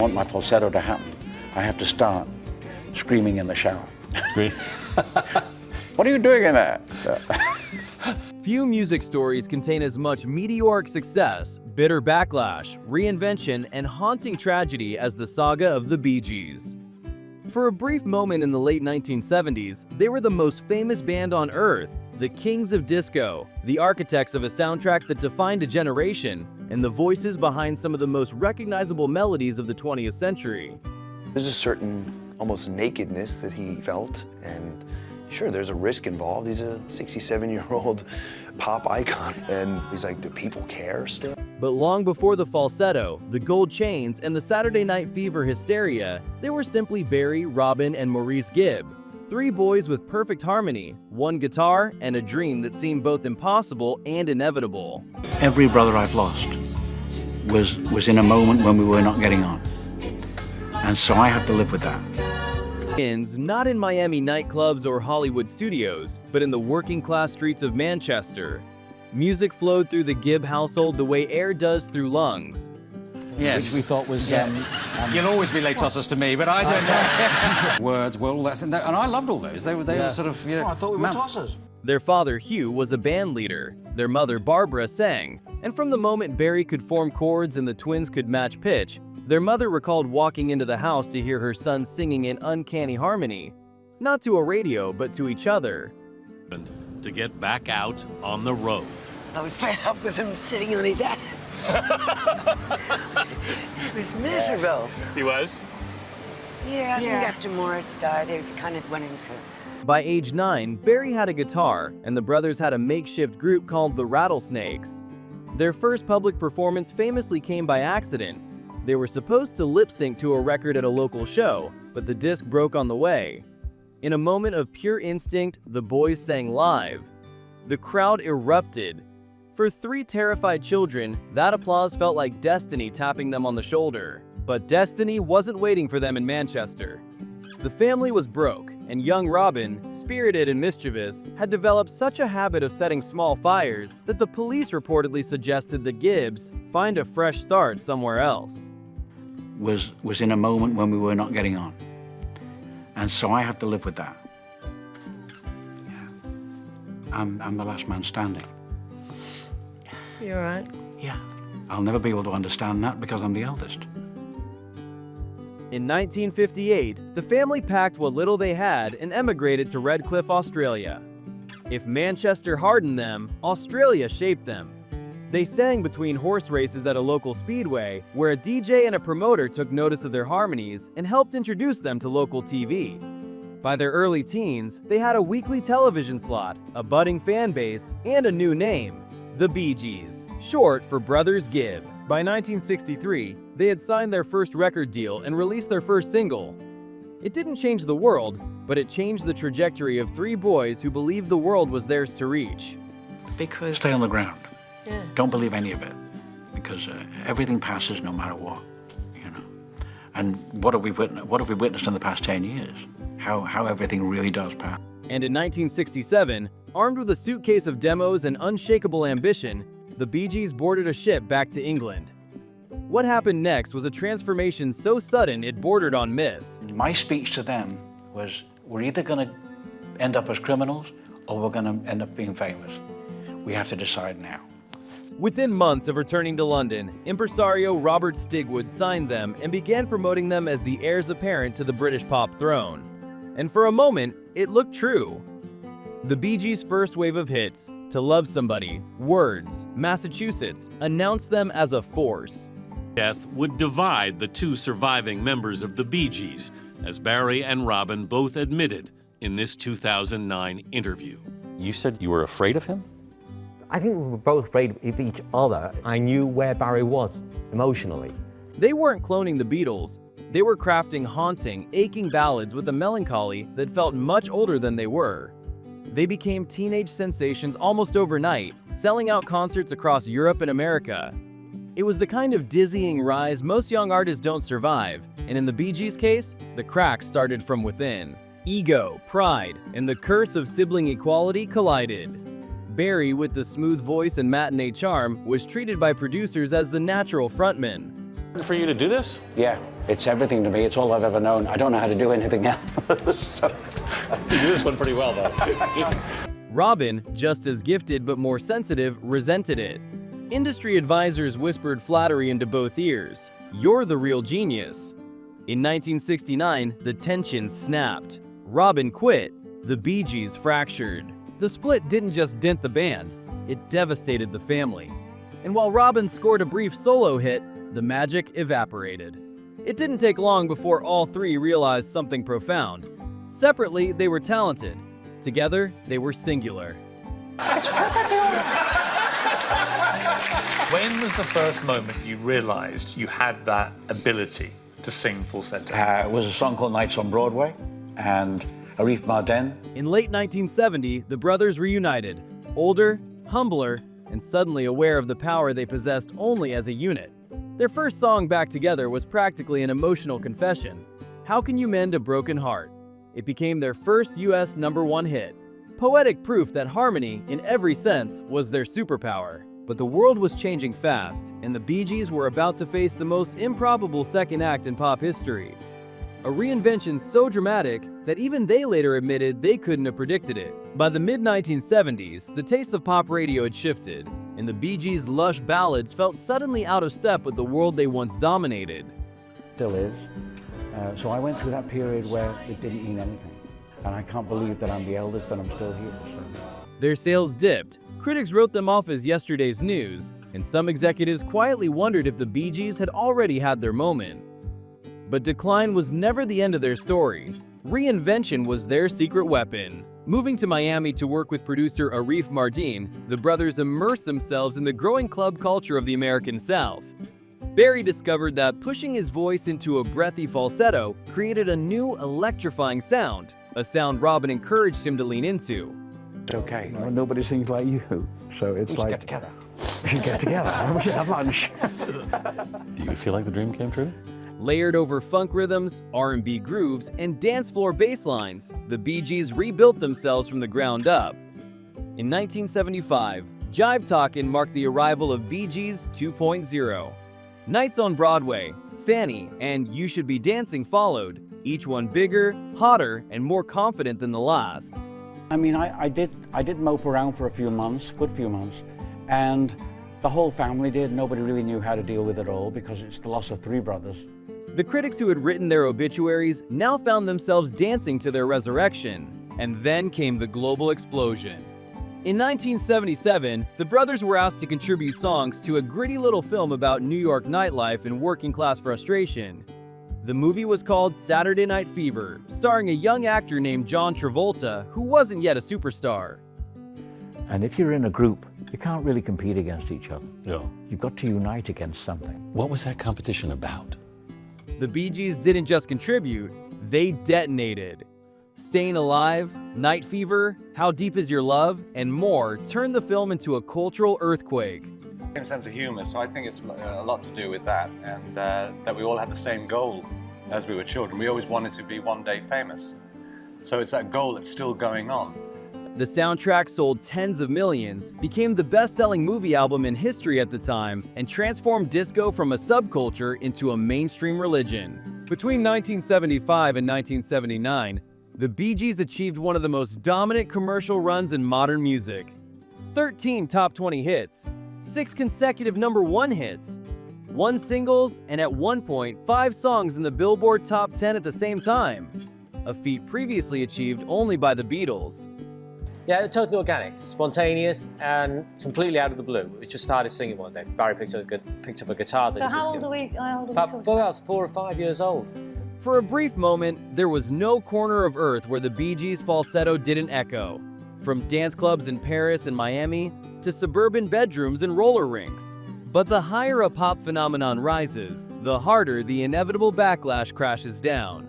I want my falsetto to happen, I have to start screaming in the shower. What are you doing in there? Few music stories contain as much meteoric success, bitter backlash, reinvention, and haunting tragedy as the saga of the Bee Gees. For a brief moment in the late 1970s, they were the most famous band on earth, the kings of disco, the architects of a soundtrack that defined a generation, and the voices behind some of the most recognizable melodies of the 20th century. There's a certain almost nakedness that he felt, and sure, there's a risk involved. He's a 67-year-old pop icon, and he's like, do people care still? But long before the falsetto, the gold chains, and the Saturday Night Fever hysteria, they were simply Barry, Robin, and Maurice Gibb. Three boys with perfect harmony, one guitar, and a dream that seemed both impossible and inevitable. Every brother I've lost was in a moment when we were not getting on. And so I have to live with that. Not in Miami nightclubs or Hollywood studios, but in the working-class streets of Manchester. Music flowed through the Gibb household the way air does through lungs. Yes. Which we thought was... You'll always be Latossus to me, but I don't know. Words, well, that's... And I loved all those. They were sort of... You know, I thought we were tossers. Their father, Hugh, was a band leader. Their mother, Barbara, sang. And from the moment Barry could form chords and the twins could match pitch, their mother recalled walking into the house to hear her son singing in uncanny harmony. Not to a radio, but to each other. To get back out on the road. I was fed up with him sitting on his ass. It was miserable. He was? Yeah, I think after Morris died, it kind of went into... By age 9, Barry had a guitar, and the brothers had a makeshift group called the Rattlesnakes. Their first public performance famously came by accident. They were supposed to lip-sync to a record at a local show, but the disc broke on the way. In a moment of pure instinct, the boys sang live. The crowd erupted. For three terrified children, that applause felt like destiny tapping them on the shoulder. But destiny wasn't waiting for them in Manchester. The family was broke, and young Robin, spirited and mischievous, had developed such a habit of setting small fires that the police reportedly suggested the Gibbs find a fresh start somewhere else. Was in a moment when we were not getting on. And so I have to live with that. Yeah. I'm the last man standing. You all right? Yeah. I'll never be able to understand that because I'm the eldest. In 1958, the family packed what little they had and emigrated to Redcliffe, Australia. If Manchester hardened them, Australia shaped them. They sang between horse races at a local speedway, where a DJ and a promoter took notice of their harmonies and helped introduce them to local TV. By their early teens, they had a weekly television slot, a budding fan base, and a new name, the Bee Gees, short for Brothers Gibb. By 1963, they had signed their first record deal and released their first single. It didn't change the world, but it changed the trajectory of three boys who believed the world was theirs to reach. Because... Stay on the ground. Yeah. Don't believe any of it, because everything passes no matter what, you know. And what have we witnessed in the past 10 years? How everything really does pass. And in 1967, armed with a suitcase of demos and unshakable ambition, the Bee Gees boarded a ship back to England. What happened next was a transformation so sudden it bordered on myth. My speech to them was, we're either going to end up as criminals or we're going to end up being famous. We have to decide now. Within months of returning to London, impresario Robert Stigwood signed them and began promoting them as the heirs apparent to the British pop throne. And for a moment, it looked true. The Bee Gees' first wave of hits, To Love Somebody, Words, Massachusetts, announced them as a force. Death would divide the two surviving members of the Bee Gees, as Barry and Robin both admitted in this 2009 interview. You said you were afraid of him? I think we were both afraid of each other. I knew where Barry was emotionally. They weren't cloning the Beatles. They were crafting haunting, aching ballads with a melancholy that felt much older than they were. They became teenage sensations almost overnight, selling out concerts across Europe and America. It was the kind of dizzying rise most young artists don't survive, and in the Bee Gees' case, the cracks started from within. Ego, pride, and the curse of sibling equality collided. Barry, with the smooth voice and matinee charm, was treated by producers as the natural frontman. For you to do this? Yeah, It's everything to me. It's all I've ever known. I don't know how to do anything else. You do this one pretty well, though. Robin, just as gifted but more sensitive, resented it. Industry advisors whispered flattery into both ears. "You're the real genius." In 1969, the tensions snapped. Robin quit. The Bee Gees fractured. The split didn't just dent the band, it devastated the family. And while Robin scored a brief solo hit, the magic evaporated. It didn't take long before all three realized something profound. Separately, they were talented. Together, they were singular. When was the first moment you realized you had that ability to sing falsetto? It was a song called Nights on Broadway, and Arif Mardin. In late 1970, the brothers reunited, older, humbler, and suddenly aware of the power they possessed only as a unit. Their first song back together was practically an emotional confession. How Can You Mend a Broken Heart? It became their first US #1 hit. Poetic proof that harmony, in every sense, was their superpower. But the world was changing fast, and the Bee Gees were about to face the most improbable second act in pop history. A reinvention so dramatic that even they later admitted they couldn't have predicted it. By the mid-1970s, the taste of pop radio had shifted, and the Bee Gees' lush ballads felt suddenly out of step with the world they once dominated. Still is. So I went through that period where it didn't mean anything. And I can't believe that I'm the eldest and I'm still here. So. Their sales dipped. Critics wrote them off as yesterday's news, and some executives quietly wondered if the Bee Gees had already had their moment. But decline was never the end of their story. Reinvention was their secret weapon. Moving to Miami to work with producer Arif Mardin, the brothers immersed themselves in the growing club culture of the American South. Barry discovered that pushing his voice into a breathy falsetto created a new electrifying sound, a sound Robin encouraged him to lean into. Okay. No, nobody sings like you, so it's like... get together. We should get together. We should have lunch. Do you feel like the dream came true? Layered over funk rhythms, R&B grooves, and dance floor bass lines, the Bee Gees rebuilt themselves from the ground up. In 1975, Jive Talkin' marked the arrival of Bee Gees 2.0. Nights on Broadway, Fanny, and You Should Be Dancing followed, each one bigger, hotter, and more confident than the last. I mean, I did mope around for a few months, good few months, and the whole family did. Nobody really knew how to deal with it all because it's the loss of three brothers. The critics who had written their obituaries now found themselves dancing to their resurrection. And then came the global explosion. In 1977, the brothers were asked to contribute songs to a gritty little film about New York nightlife and working-class frustration. The movie was called Saturday Night Fever, starring a young actor named John Travolta, who wasn't yet a superstar. And if you're in a group, you can't really compete against each other. No. You've got to unite against something. What was that competition about? The Bee Gees didn't just contribute, they detonated. Staying Alive, Night Fever, How Deep Is Your Love, and more turned the film into a cultural earthquake. Same sense of humor, so I think it's a lot to do with that, and that we all had the same goal as we were children. We always wanted to be one day famous. So it's that goal that's still going on. The soundtrack sold tens of millions, became the best-selling movie album in history at the time, and transformed disco from a subculture into a mainstream religion. Between 1975 and 1979, the Bee Gees achieved one of the most dominant commercial runs in modern music. 13 top 20 hits, 6 consecutive #1 hits, 1 singles, and at one point 5 songs in the Billboard Top 10 at the same time, a feat previously achieved only by the Beatles. Yeah, totally organic, spontaneous, and completely out of the blue. We just started singing one day. Barry picked up a guitar. So how old are we? About 4 or 5 years old. For a brief moment, there was no corner of earth where the Bee Gees' falsetto didn't echo. From dance clubs in Paris and Miami to suburban bedrooms and roller rinks. But the higher a pop phenomenon rises, the harder the inevitable backlash crashes down.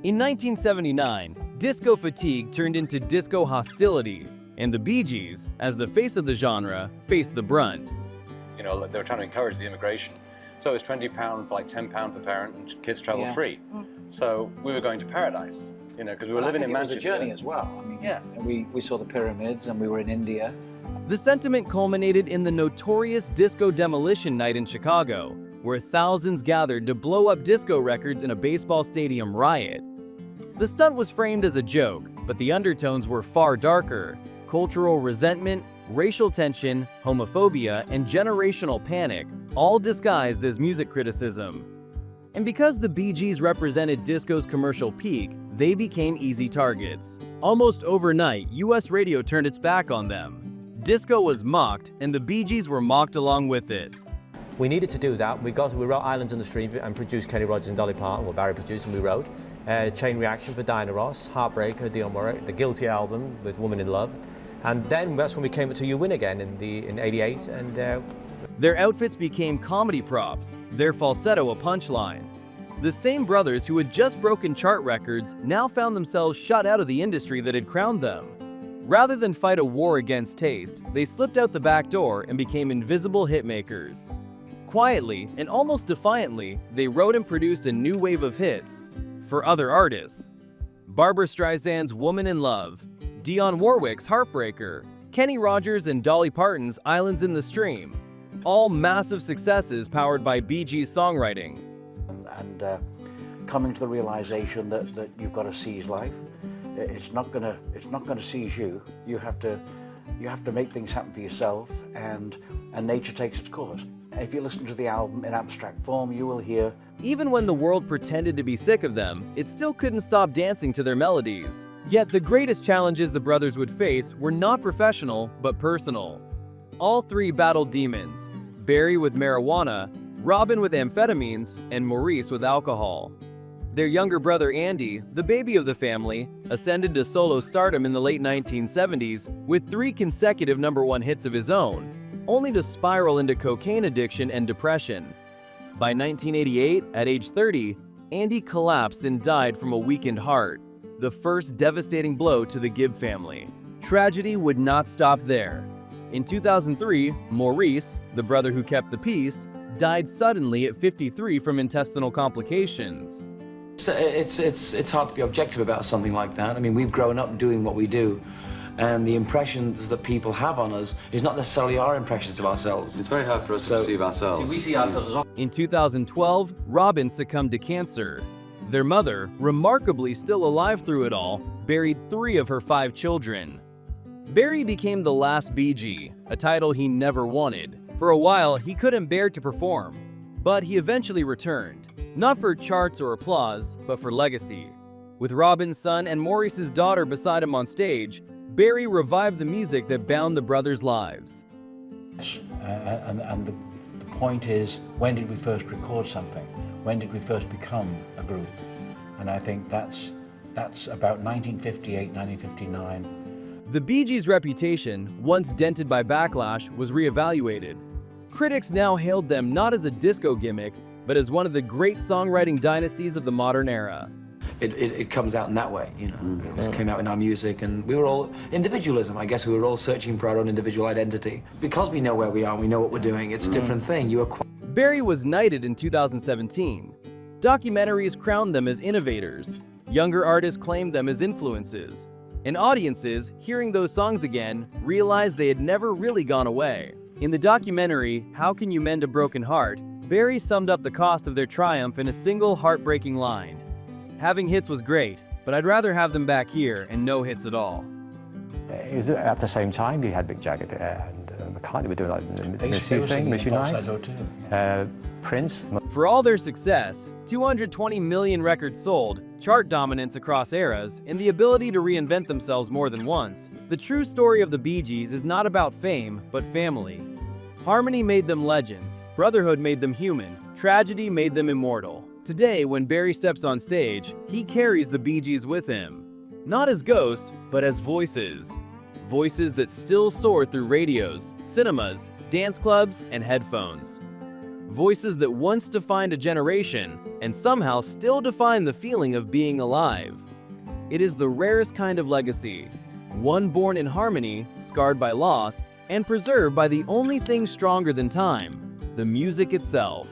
In 1979, disco fatigue turned into disco hostility, and the Bee Gees, as the face of the genre, faced the brunt. You know, they were trying to encourage the immigration. So it's £20, like £10 per parent, and kids travel free. So we were going to paradise, you know, because we were living in Manchester. It was a journey as well. I mean, yeah, we saw the pyramids and we were in India. The sentiment culminated in the notorious Disco Demolition Night in Chicago. where thousands gathered to blow up disco records in a baseball stadium riot. The stunt was framed as a joke, but the undertones were far darker: cultural resentment, racial tension, homophobia, and generational panic, all disguised as music criticism. And because the Bee Gees represented disco's commercial peak, they became easy targets. Almost overnight, US radio turned its back on them. Disco was mocked, and the Bee Gees were mocked along with it. We needed to do that. We wrote Islands on the Stream and produced Kenny Rogers and Dolly Parton, well, Barry produced and we wrote. Chain Reaction for Diana Ross, Heartbreaker, Dionne Warwick, the Guilty album with Woman in Love. And then that's when we came to You Win Again in '88. And their outfits became comedy props, their falsetto a punchline. The same brothers who had just broken chart records now found themselves shut out of the industry that had crowned them. Rather than fight a war against taste, they slipped out the back door and became invisible hitmakers. Quietly and almost defiantly, they wrote and produced a new wave of hits for other artists. Barbra Streisand's Woman in Love, Dionne Warwick's Heartbreaker, Kenny Rogers and Dolly Parton's Islands in the Stream. All massive successes powered by Bee Gees songwriting. And coming to the realization that you've got to seize life. It's not gonna seize you. You have to make things happen for yourself, and nature takes its course. If you listen to the album in abstract form, you will hear. Even when the world pretended to be sick of them, it still couldn't stop dancing to their melodies. Yet the greatest challenges the brothers would face were not professional, but personal. All three battled demons: Barry with marijuana, Robin with amphetamines, and Maurice with alcohol. Their younger brother Andy, the baby of the family, ascended to solo stardom in the late 1970s with 3 consecutive #1 hits of his own, only to spiral into cocaine addiction and depression. By 1988, at age 30, Andy collapsed and died from a weakened heart, the first devastating blow to the Gibb family. Tragedy would not stop there. In 2003, Maurice, the brother who kept the peace, died suddenly at 53 from intestinal complications. It's hard to be objective about something like that. I mean, we've grown up doing what we do, and the impressions that people have on us is not necessarily our impressions of ourselves. It's very hard for us to perceive ourselves. See, we see ourselves as... In 2012, Robin succumbed to cancer. Their mother, remarkably still alive through it all, buried 3 of her 5 children. Barry became the last Bee Gee, a title he never wanted. For a while, he couldn't bear to perform, but he eventually returned. Not for charts or applause, but for legacy. With Robin's son and Maurice's daughter beside him on stage, Barry revived the music that bound the brothers' lives. And the point is, when did we first record something? When did we first become a group? And I think that's about 1958, 1959. The Bee Gees' reputation, once dented by backlash, was reevaluated. Critics now hailed them not as a disco gimmick, but as one of the great songwriting dynasties of the modern era. It comes out in that way, you know. It just came out in our music, and we were all individualism. I guess we were all searching for our own individual identity. Because we know where we are, we know what we're doing. It's a different thing. Barry was knighted in 2017. Documentaries crowned them as innovators. Younger artists claimed them as influences. And audiences, hearing those songs again, realized they had never really gone away. In the documentary, How Can You Mend a Broken Heart?, Barry summed up the cost of their triumph in a single heartbreaking line. Having hits was great, but I'd rather have them back here and no hits at all. At the same time, you had Mick Jagger and McCartney were doing like the Miss You thing, Miss You Night, Prince. For all their success, 220 million records sold, chart dominance across eras, and the ability to reinvent themselves more than once, the true story of the Bee Gees is not about fame, but family. Harmony made them legends, brotherhood made them human, tragedy made them immortal. Today, when Barry steps on stage, he carries the Bee Gees with him. Not as ghosts, but as voices. Voices that still soar through radios, cinemas, dance clubs, and headphones. Voices that once defined a generation, and somehow still define the feeling of being alive. It is the rarest kind of legacy. One born in harmony, scarred by loss, and preserved by the only thing stronger than time, the music itself.